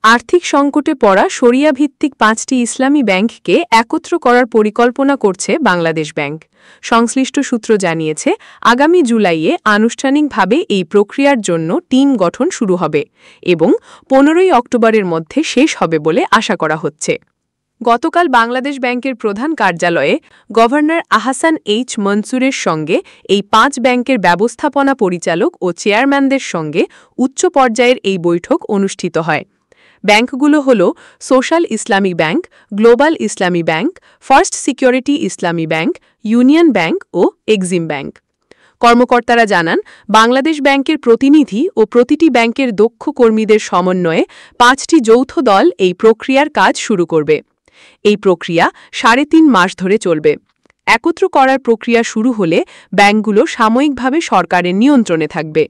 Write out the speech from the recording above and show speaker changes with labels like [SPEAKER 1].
[SPEAKER 1] আর্থিক সংকটে পড়া শরিয়াভিত্তিক ৫টি ইসলামী ব্যাংককে একত্র করার পরিকল্পনা করছে বাংলাদেশ ব্যাংক। সংশ্লিষ্ট সূত্র জানিয়েছে, আগামী জুলাইয়ে আনুষ্ঠানিকভাবে এই প্রক্রিয়ার জন্য টিম গঠন শুরু হবে এবং ১৫ই অক্টোবরের মধ্যে শেষ হবে বলে আশা করা হচ্ছে। গতকাল বাংলাদেশ ব্যাংকের প্রধান কার্যালয়ে গভর্নর আহসান এইচ মনসুরের সঙ্গে এই ৫ ব্যাংকের ব্যবস্থাপনা পরিচালক ও চেয়ারম্যানদের সঙ্গে উচ্চ পর্যায়ের এই বৈঠক অনুষ্ঠিত হয়। ব্যাংকগুলো হল সোশ্যাল ইসলামী ব্যাংক, গ্লোবাল ইসলামী ব্যাংক, ফার্স্ট সিকিউরিটি ইসলামী ব্যাংক, ইউনিয়ন ব্যাংক ও এক্সিম ব্যাংক। কর্মকর্তারা জানান, বাংলাদেশ ব্যাংকের প্রতিনিধি ও প্রতিটি ব্যাংকের দক্ষ কর্মীদের সমন্বয়ে ৫টি যৌথ দল এই প্রক্রিয়ার কাজ শুরু করবে। এই প্রক্রিয়া ৩.৫ মাস ধরে চলবে। একত্র করার প্রক্রিয়া শুরু হলে ব্যাংকগুলো সাময়িকভাবে সরকারের নিয়ন্ত্রণে থাকবে।